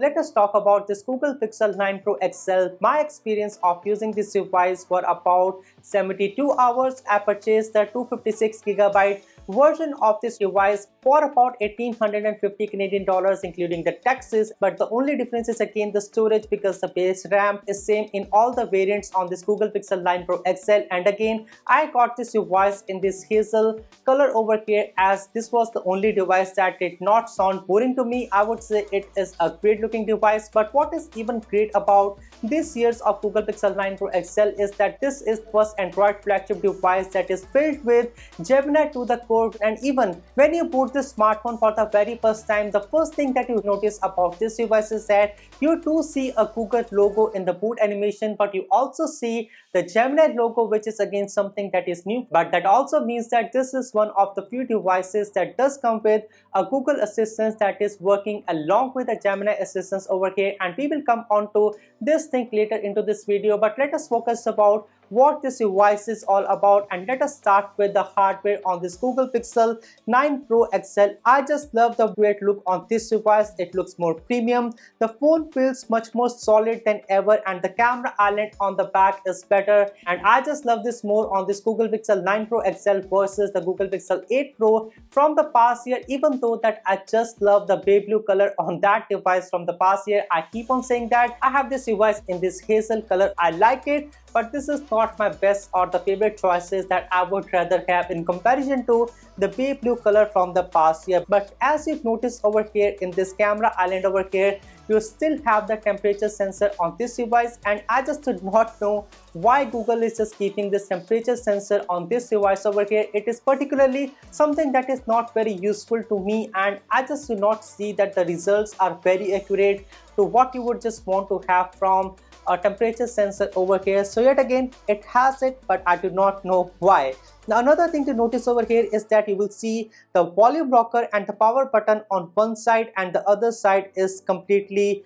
Let us talk about this Google Pixel 9 Pro XL. My experience of using this device for about 72 hours. I purchased the 256GB version of this device for about 1850 Canadian dollars including the taxes, but the only difference is again the storage, because the base RAM is same in all the variants on this Google Pixel 9 Pro XL. And again, I got this device in this hazel color over here, as this was the only device that did not sound boring to me. I would say it is a great looking device. But what is even great about this year's of Google Pixel 9 Pro XL is that this is first Android flagship device that is filled with Gemini to the core. And even when you boot this smartphone for the very first time, the first thing that you notice about this device is that you do see a Google logo in the boot animation, but you also see the Gemini logo, which is again something that is new. But that also means that this is one of the few devices that does come with a Google Assistant that is working along with the Gemini Assistants over here, and we will come on to this thing later into this video. But let us focus about what this device is all about, and let us start with the hardware on this Google Pixel 9 Pro XL. I just love the great look on this device. It looks more premium, the phone feels much more solid than ever, and the camera island on the back is better. And I just love this more on this Google Pixel 9 Pro XL versus the Google Pixel 8 Pro from the past year, even though that I just love the bay blue color on that device from the past year. I keep on saying that I have this device in this hazel color. I like it, but this is not my best or the favorite choices that I would rather have in comparison to the bay blue color from the past year. But as you notice over here in this camera island over here, you still have the temperature sensor on this device, and I just do not know why Google is just keeping this temperature sensor on this device over here. It is particularly something that is not very useful to me, and I just do not see that the results are very accurate to what you would just want to have from a temperature sensor over here. So yet again, it has it, but I do not know why. Now another thing to notice over here is that you will see the volume rocker and the power button on one side, and the other side is completely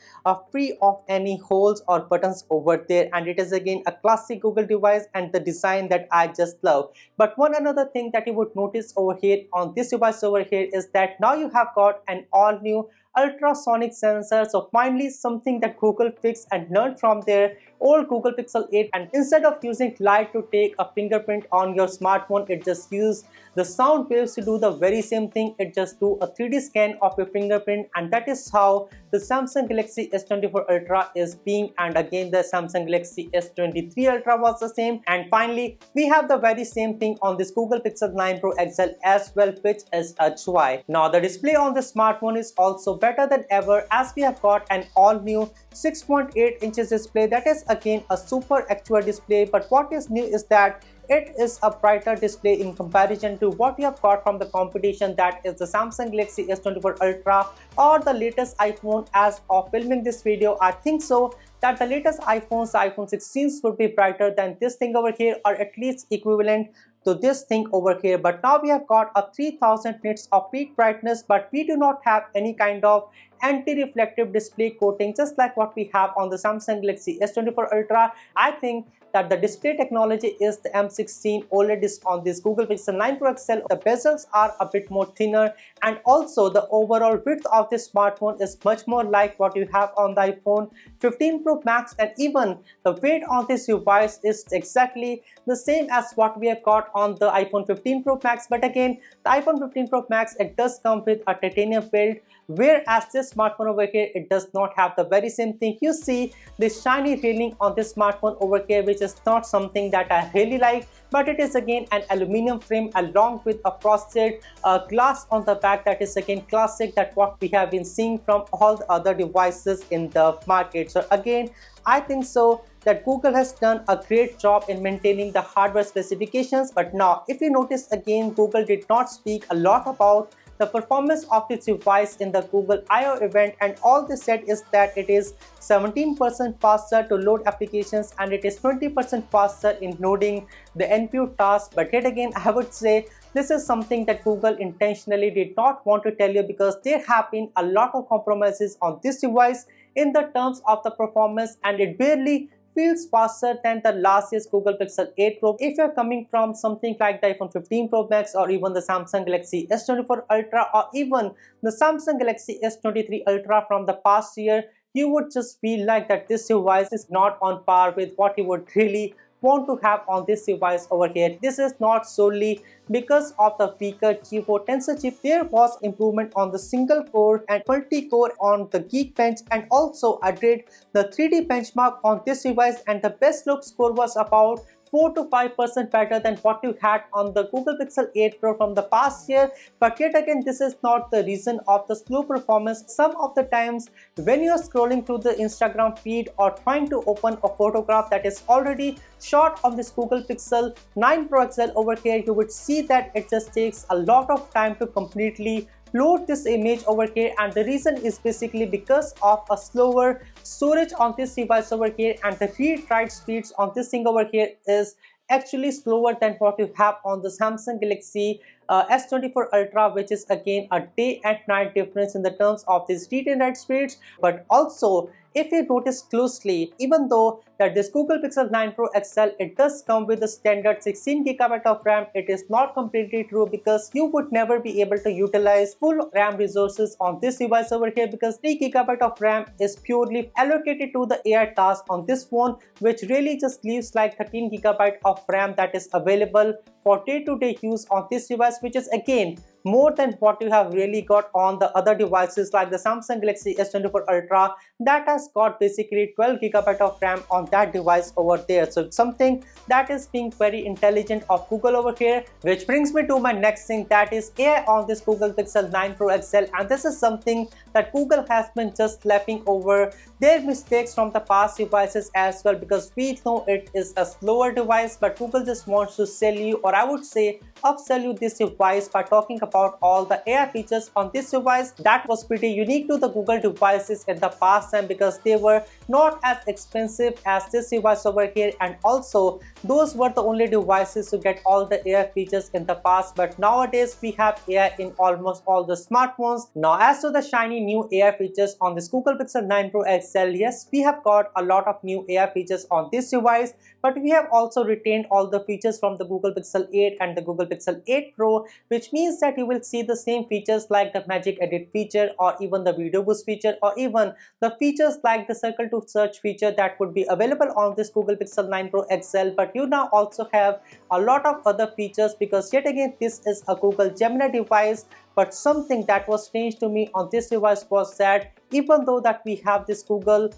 free of any holes or buttons over there. And it is again a classic Google device and the design that I just love. But one another thing that you would notice over here on this device over here is that now you have got an all new ultrasonic sensor. So finally something that Google fixed and learned from their old Google Pixel 8, and instead of using light to take a fingerprint on your smartphone, it just used the sound waves to do the very same thing. It just do a 3D scan of your fingerprint, and that is how the Samsung Galaxy S24 Ultra is being. And again, the Samsung Galaxy S23 Ultra was the same. And finally, we have the very same thing on this Google Pixel 9 Pro XL as well, which is a UI. Now the display on the smartphone is also better than ever, as we have got an all new 6.8 inches display. That is again a super actual display, but what is new is that it is a brighter display in comparison to what we have got from the competition, that is the Samsung Galaxy S24 Ultra or the latest iPhone. As of filming this video, I think so that the latest iPhones, the iPhone 16s, would be brighter than this thing over here, or at least equivalent to this thing over here. But now we have got a 3000 nits of peak brightness, but we do not have any kind of anti-reflective display coating, just like what we have on the Samsung Galaxy S24 Ultra. I think that the display technology is the M16 OLED display on this Google Pixel 9 Pro XL. The bezels are a bit more thinner, and also the overall width of this smartphone is much more like what you have on the iPhone 15 Pro Max, and even the weight on this device is exactly the same as what we have got on the iPhone 15 Pro Max. But again, the iPhone 15 Pro Max, it does come with a titanium build, whereas this smartphone over here, it does not have the very same thing. You see this shiny railing on this smartphone over here, which is not something that I really like, but it is again an aluminum frame along with a frosted glass on the back. That is again classic, that what we have been seeing from all the other devices in the market. So again, I think so that Google has done a great job in maintaining the hardware specifications. But now if you notice again, Google did not speak a lot about the performance of this device in the Google I/O event, and all they said is that it is 17% faster to load applications and it is 20% faster in loading the NPU tasks. But yet again, I would say this is something that Google intentionally did not want to tell you, because there have been a lot of compromises on this device in the terms of the performance, and it barely feels faster than the last year's Google Pixel 8 Pro. If you're coming from something like the iPhone 15 Pro Max, or even the Samsung Galaxy S24 Ultra, or even the Samsung Galaxy S23 Ultra from the past year, you would just feel like that this device is not on par with what you would really want to have on this device over here. This is not solely because of the weaker G4 Tensor chip. There was improvement on the single core and multi-core on the Geekbench, and also I did the 3D benchmark on this device, and the best look score was about 4 to 5% better than what you had on the Google Pixel 8 Pro from the past year. But yet again, this is not the reason of the slow performance. Some of the times when you are scrolling through the Instagram feed or trying to open a photograph that is already shot on this Google Pixel 9 Pro XL over here, you would see that it just takes a lot of time to completely load this image over here, and the reason is basically because of a slower storage on this device over here, and the read-write speeds on this thing over here is actually slower than what you have on the Samsung Galaxy S24 Ultra, which is again a day and night difference in the terms of these read and write speeds. But also, if you notice closely, even though that this Google Pixel 9 Pro XL, it does come with a standard 16GB of RAM, it is not completely true, because you would never be able to utilize full RAM resources on this device over here, because 3GB of RAM is purely allocated to the AI task on this phone, which really just leaves like 13GB of RAM that is available for day-to-day use on this device, which is again more than what you have really got on the other devices like the Samsung Galaxy S24 Ultra that has got basically 12GB of RAM on that device over there. So it's something that is being very intelligent of Google over here, which brings me to my next thing, that is AI on this Google Pixel 9 Pro XL. And this is something that Google has been just lapping over their mistakes from the past devices as well, because we know it is a slower device, but Google just wants to sell you, or I would say upsell you, this device by talking about all the AI features on this device that was pretty unique to the Google devices in the past time, because they were not as expensive as this device over here, and also those were the only devices to get all the AI features in the past. But nowadays we have AI in almost all the smartphones. Now, as to the shiny new AI features on this Google Pixel 9 Pro XL, yes, we have got a lot of new AI features on this device, but we have also retained all the features from the Google Pixel 8 and the Google Pixel 8 Pro, which means that you will see the same features like the Magic Edit feature, or even the Video Boost feature, or even the features like the Circle to Search feature that would be available on this Google Pixel 9 Pro XL. But you now also have a lot of other features, because yet again this is a Google Gemini device. But something that was strange to me on this device was that even though that we have this Google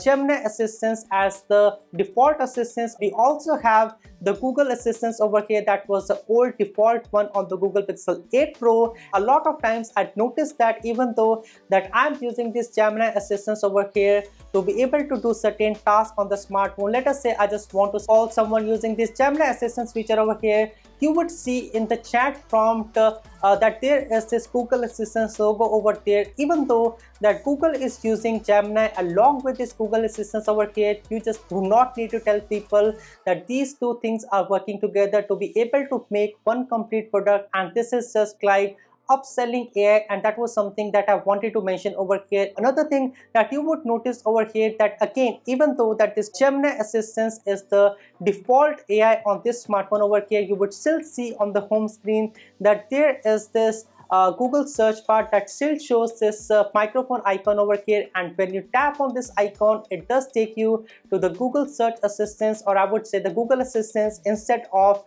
Gemini assistance as the default assistance, we also have the Google Assistance over here that was the old default one on the Google Pixel 8 Pro. A lot of times I'd noticed that even though that I'm using this Gemini assistance over here to be able to do certain tasks on the smartphone, let us say I just want to call someone using this Gemini assistance feature over here, you would see in the chat prompt that there is this Google Assistant logo over there. Even though that Google is using Gemini along with this Google Assistant over here, you just do not need to tell people that these two things are working together to be able to make one complete product. And this is just like upselling AI, and that was something that I wanted to mention over here. Another thing that you would notice over here, that again, even though that this Gemini assistance is the default AI on this smartphone over here, you would still see on the home screen that there is this Google search bar that still shows this microphone icon over here, and when you tap on this icon, it does take you to the Google search assistance, or I would say the Google assistance, instead of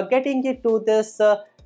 getting you to this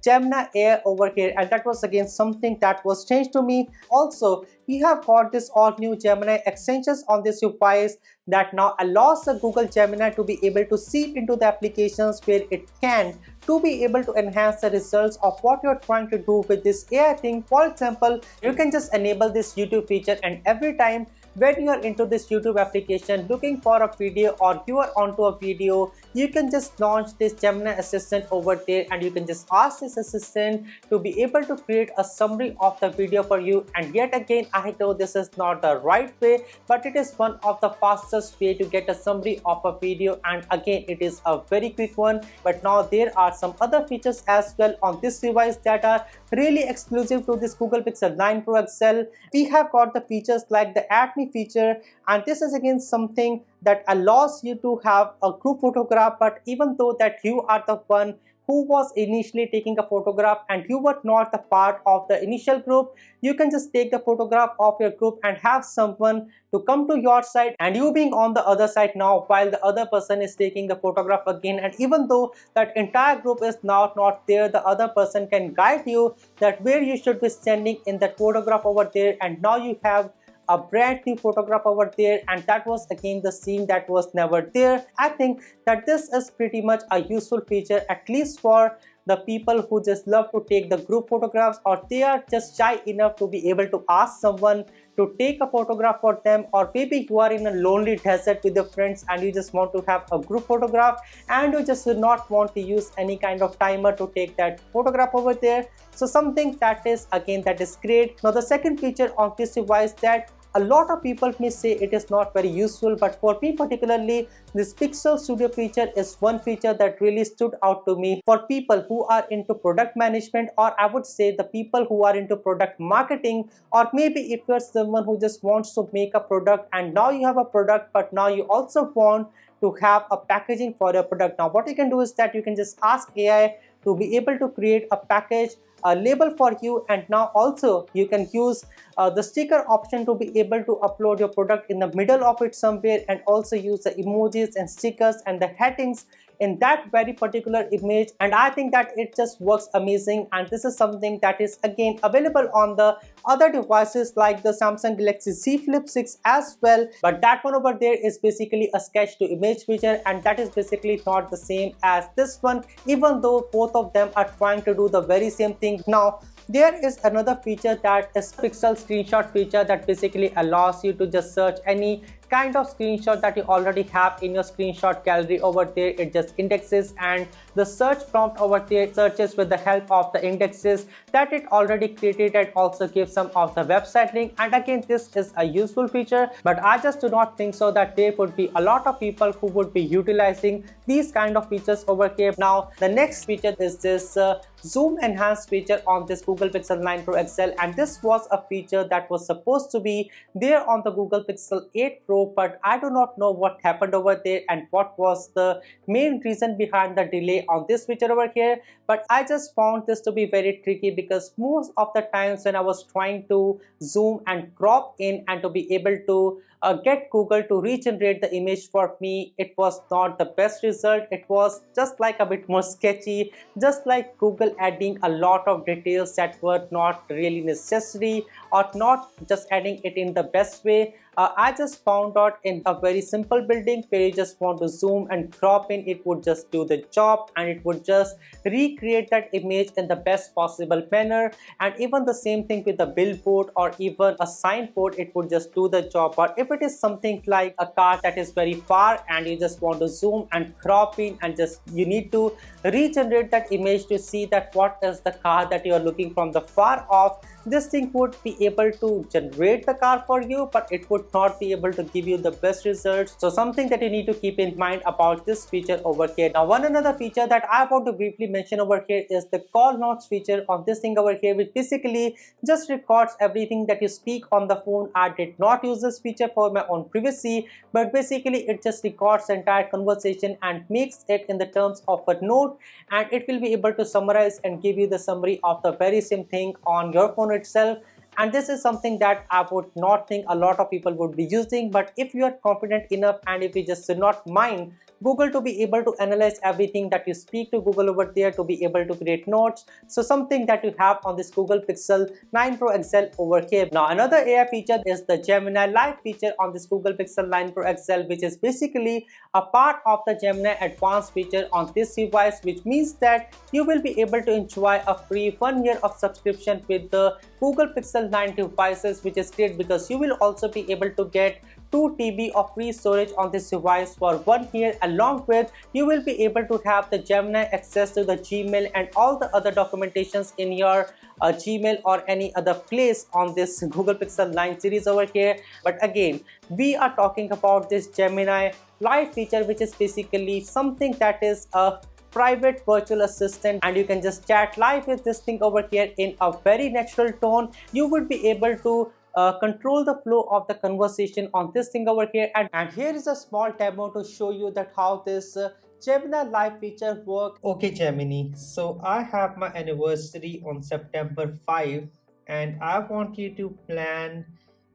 Gemini AI over here. And that was again something that was changed to me. Also, we have got this all new Gemini extensions on this device that now allows the Google Gemini to be able to seep into the applications where it can, to be able to enhance the results of what you're trying to do with this AI thing. For example, you can just enable this YouTube feature, and every time when you are into this YouTube application looking for a video, or you are onto a video, you can just launch this Gemini assistant over there, and you can just ask this assistant to be able to create a summary of the video for you. And yet again, I know this is not the right way, but it is one of the fastest way to get a summary of a video, and again it is a very quick one. But now there are some other features as well on this device that are really exclusive to this Google Pixel 9 Pro XL. We have got the features like the Add Me feature, and this is again something that allows you to have a group photograph, but even though that you are the one who was initially taking a photograph and you were not the part of the initial group, you can just take the photograph of your group and have someone to come to your side, and you being on the other side now while the other person is taking the photograph again. And even though that entire group is now not there, the other person can guide you that where you should be standing in that photograph over there, and now you have a brand new photograph over there, and that was again the scene that was never there. I think that this is pretty much a useful feature, at least for the people who just love to take the group photographs, or they are just shy enough to be able to ask someone to take a photograph for them. Or maybe you are in a lonely desert with your friends and you just want to have a group photograph and you just do not want to use any kind of timer to take that photograph over there. So something that is great. Now the second feature on this device that a lot of people may say it is not very useful, but for me particularly, this Pixel Studio feature is one feature that really stood out to me for people who are into product management, or I would say the people who are into product marketing, or maybe if you're someone who just wants to make a product and now you have a product but now you also want to have a packaging for your product. Now what you can do is that you can just ask AI to be able to create a package, a label for you, and now also you can use the sticker option to be able to upload your product in the middle of it somewhere, and also use the emojis and stickers and the headings in that very particular image. And I think that it just works amazing, and this is something that is again available on the other devices like the Samsung Galaxy Z Flip 6 as well, but that one over there is basically a sketch to image feature, and that is basically not the same as this one, even though both of them are trying to do the very same thing. Now there is another feature that is Pixel Screenshot feature that basically allows you to just search any kind of screenshot that you already have in your screenshot gallery over there. It just indexes, and the search prompt over there searches with the help of the indexes that it already created, and also gives some of the website link. And again, this is a useful feature, but I just do not think so that there would be a lot of people who would be utilizing these kind of features over here. Now the next feature is this zoom enhanced feature on this Google Pixel 9 Pro XL, and this was a feature that was supposed to be there on the Google Pixel 8 Pro, but I do not know what happened over there and what was the main reason behind the delay on this feature over here. But I just found this to be very tricky, because most of the times when I was trying to zoom and crop in and to be able to get Google to regenerate the image for me, it was not the best result. It was just like a bit more sketchy, just like Google adding a lot of details that were not really necessary, or not just adding it in the best way. I just found out in a very simple building where you just want to zoom and crop in, it would just do the job, and it would just recreate that image in the best possible manner. And even the same thing with the billboard or even a signboard, it would just do the job. But if it is something like a car that is very far and you just want to zoom and crop in, and just you need to regenerate that image to see that what is the car that you are looking from the far off, this thing would be able to generate the car for you, but it would not be able to give you the best results. So something that you need to keep in mind about this feature over here. Now one another feature that I want to briefly mention over here is the call notes feature on this thing over here, which basically just records everything that you speak on the phone. I did not use this feature for my own privacy, but basically it just records the entire conversation and makes it in the terms of a note, and it will be able to summarize and give you the summary of the very same thing on your phone itself. And this is something that I would not think a lot of people would be using, but if you are confident enough and if you just do not mind Google to be able to analyze everything that you speak to Google over there, to be able to create notes, so something that you have on this Google Pixel 9 Pro XL over here. Now another AI feature is the Gemini Live feature on this Google Pixel 9 Pro XL, which is basically a part of the Gemini Advanced feature on this device, which means that you will be able to enjoy a free 1 year of subscription with the Google Pixel 9 devices, which is great because you will also be able to get 2 TB of free storage on this device for 1 year. Along with, you will be able to have the Gemini access to the Gmail and all the other documentations in your Gmail or any other place on this Google Pixel 9 series over here. But again, we are talking about this Gemini Live feature, which is basically something that is a private virtual assistant, and you can just chat live with this thing over here in a very natural tone. You would be able to control the flow of the conversation on this thing over here, and here is a small demo to show you that how this Gemini Live feature work. Okay, Gemini. So I have my anniversary on September 5 and I want you to plan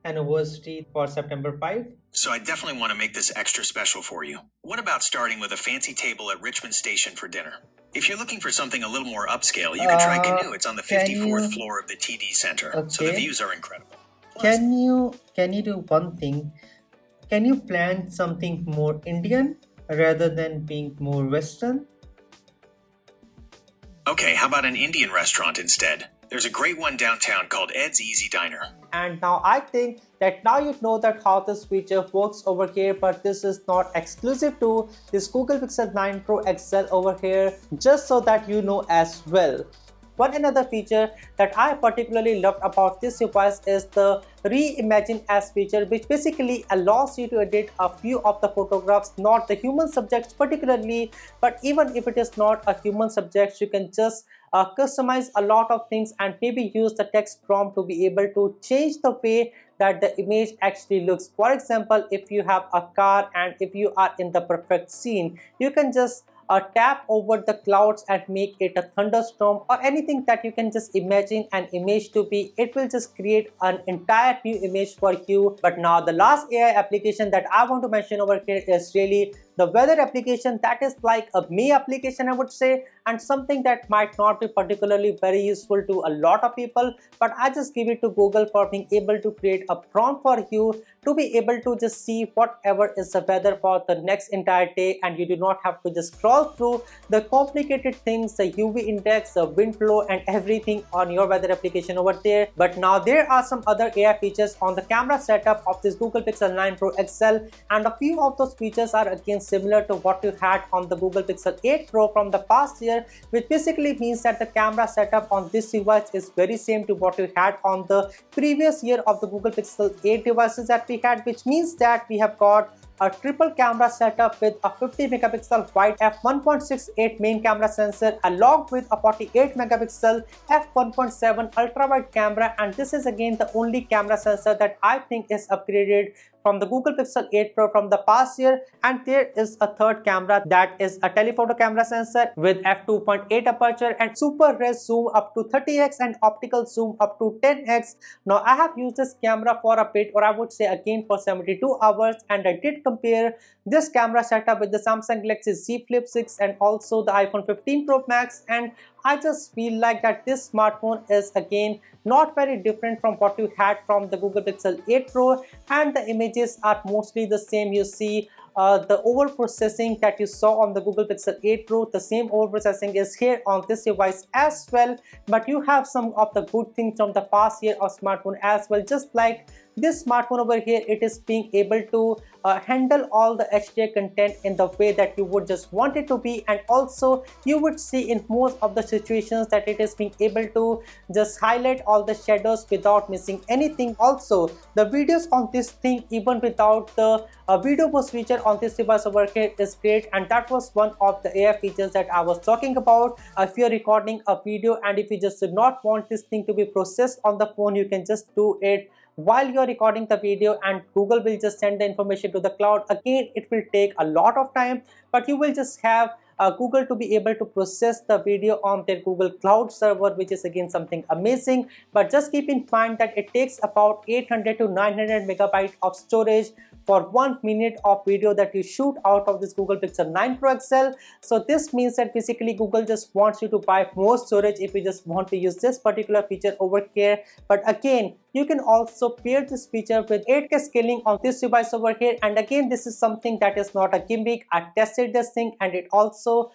anniversary for September 5. So I definitely want to make this extra special for you. What about starting with a fancy table at Richmond Station for dinner? If you're looking for something a little more upscale, you can try Canoe. It's on the 54th floor of the TD Center, so the views are incredible. Plus, Can you do one thing? Can you plan something more Indian rather than being more Western? Okay, how about an Indian restaurant instead? There's a great one downtown called Ed's Easy Diner. And now I think that now you know that how this feature works over here, but this is not exclusive to this Google Pixel 9 Pro XL over here, just so that you know as well. One another feature that I particularly loved about this device is the Reimagine As feature, which basically allows you to edit a few of the photographs, not the human subjects particularly, but even if it is not a human subject, you can just customize a lot of things and maybe use the text prompt to be able to change the way that the image actually looks. For example, if you have a car and if you are in the perfect scene, you can just tap over the clouds and make it a thunderstorm or anything that you can just imagine an image to be. It will just create an entire new image for you. But now the last AI application that I want to mention over here is really the weather application. That is like a me application, I would say, and something that might not be particularly very useful to a lot of people, but I just give it to Google for being able to create a prompt for you to be able to just see whatever is the weather for the next entire day, and you do not have to just scroll through the complicated things, the UV index, the wind flow and everything on your weather application over there. But now there are some other AI features on the camera setup of this Google Pixel 9 Pro XL, and a few of those features are again similar to what you had on the Google Pixel 8 Pro from the past year, which basically means that the camera setup on this device is very same to what you had on the previous year of the Google Pixel 8 devices that we had, which means that we have got a triple camera setup with a 50 megapixel wide f1.68 main camera sensor along with a 48 megapixel f1.7 ultra wide camera, and this is again the only camera sensor that I think is upgraded from the Google Pixel 8 Pro from the past year. And there is a third camera that is a telephoto camera sensor with f2.8 aperture and super res zoom up to 30x and optical zoom up to 10x. Now I have used this camera for a bit, or I would say again for 72 hours, and I did compare this camera setup with the Samsung Galaxy Z Flip 6 and also the iPhone 15 Pro Max, and I just feel like that this smartphone is again not very different from what you had from the Google Pixel 8 Pro, and the images are mostly the same. You see the over processing that you saw on the Google Pixel 8 Pro, the same over processing is here on this device as well, but you have some of the good things from the past year of smartphone as well. Just like this smartphone over here, it is being able to handle all the HDR content in the way that you would just want it to be, and also you would see in most of the situations that it is being able to just highlight all the shadows without missing anything. Also the videos on this thing, even without the video boost feature on this device over here, is great, and that was one of the AI features that I was talking about. If you're recording a video and if you just do not want this thing to be processed on the phone, you can just do it while you're recording the video and Google will just send the information to the cloud. Again, it will take a lot of time, but you will just have Google to be able to process the video on their Google Cloud server, which is again something amazing. But just keep in mind that it takes about 800 to 900 megabytes of storage for 1 minute of video that you shoot out of this Google Pixel 9 Pro XL. So this means that basically Google just wants you to buy more storage if you just want to use this particular feature over here. But again, you can also pair this feature with 8K scaling on this device over here, and again this is something that is not a gimmick. I tested this thing and it also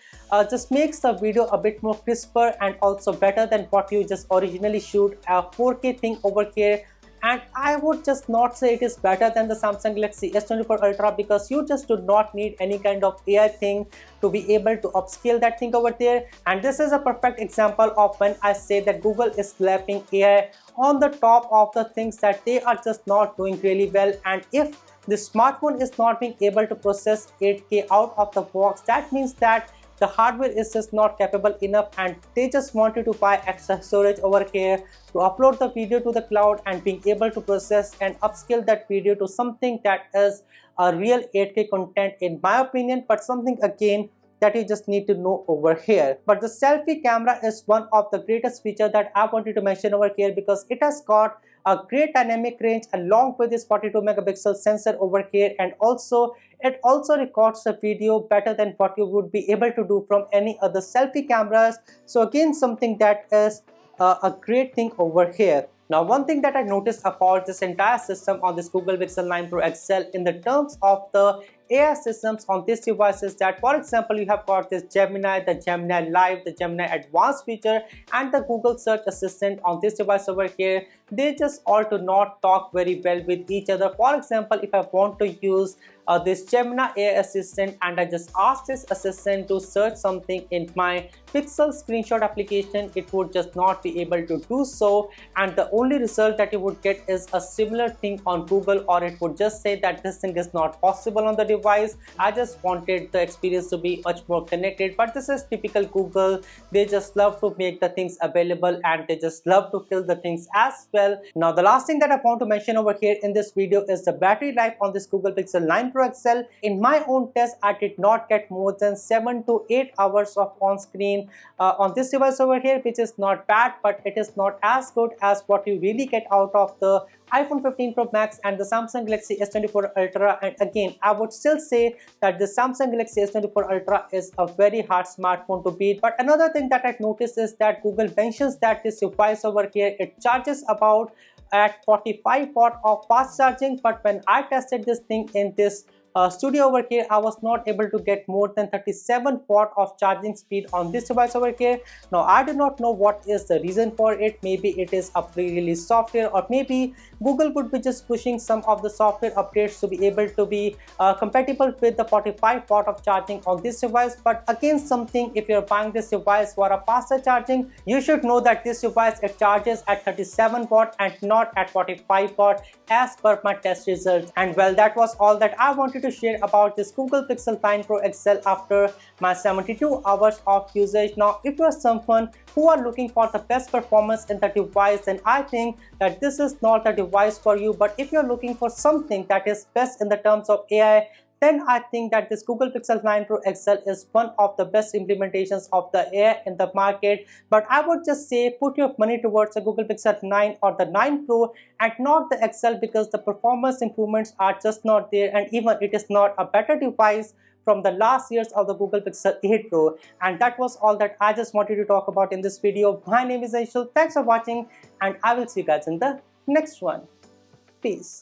just makes the video a bit more crisper and also better than what you just originally shoot a 4K thing over here. And I would just not say it is better than the Samsung Galaxy S24 Ultra, because you just do not need any kind of AI thing to be able to upscale that thing over there. And this is a perfect example of when I say that Google is slapping AI on the top of the things that they are just not doing really well. And if the smartphone is not being able to process 8K out of the box, that means that the hardware is just not capable enough, and they just want you to buy extra storage over here to upload the video to the cloud and being able to process and upscale that video to something that is a real 8K content in my opinion, but something again that you just need to know over here. But the selfie camera is one of the greatest features that I wanted to mention over here, because it has got a great dynamic range along with this 42 megapixel sensor over here, and also it also records the video better than what you would be able to do from any other selfie cameras. So again, something that is a great thing over here. Now, one thing that I noticed about this entire system on this Google Pixel 9 Pro XL in the terms of the AI systems on this device is that, for example, you have got this Gemini, the Gemini Live, the Gemini Advanced feature, and the Google Search Assistant on this device over here. They just all do not talk very well with each other. For example, if I want to use this Gemini AI assistant and I just ask this assistant to search something in my Pixel screenshot application, it would just not be able to do so, and the only result that you would get is a similar thing on Google, or it would just say that this thing is not possible on the device. I just wanted the experience to be much more connected, but this is typical Google. They just love to make the things available and they just love to kill the things as well. Now, the last thing that I want to mention over here in this video is the battery life on this Google Pixel 9 Pro XL. In my own test, I did not get more than 7 to 8 hours of on-screen on this device over here, which is not bad, but it is not as good as what you really get out of the iPhone 15 Pro Max and the Samsung Galaxy S24 Ultra. And again, I would still say that the Samsung Galaxy S24 Ultra is a very hard smartphone to beat. But another thing that I've noticed is that Google mentions that this device over here, it charges about at 45 watt of fast charging, but when I tested this thing in this studio over here, I was not able to get more than 37 watt of charging speed on this device over here. Now, I do not know what is the reason for it. Maybe it is a pre-release software, or maybe Google would be just pushing some of the software updates to be able to be compatible with the 45 watt of charging on this device. But again, something, if you're buying this device for a faster charging, you should know that this device, it charges at 37 watt and not at 45 watt as per my test results. And well, that was all that I wanted to share about this Google Pixel 9 Pro XL after my 72 hours of usage. Now, if you are someone who are looking for the best performance in the device, then I think that this is not the device for you. But if you're looking for something that is best in the terms of AI, then I think that this Google Pixel 9 Pro XL is one of the best implementations of the AI in the market. But I would just say put your money towards the Google Pixel 9 or the 9 Pro and not the XL, because the performance improvements are just not there, and even it is not a better device from the last years of the Google Pixel 8 Pro. And that was all that I just wanted to talk about in this video. My name is Anshul. Thanks for watching, and I will see you guys in the next one. Peace.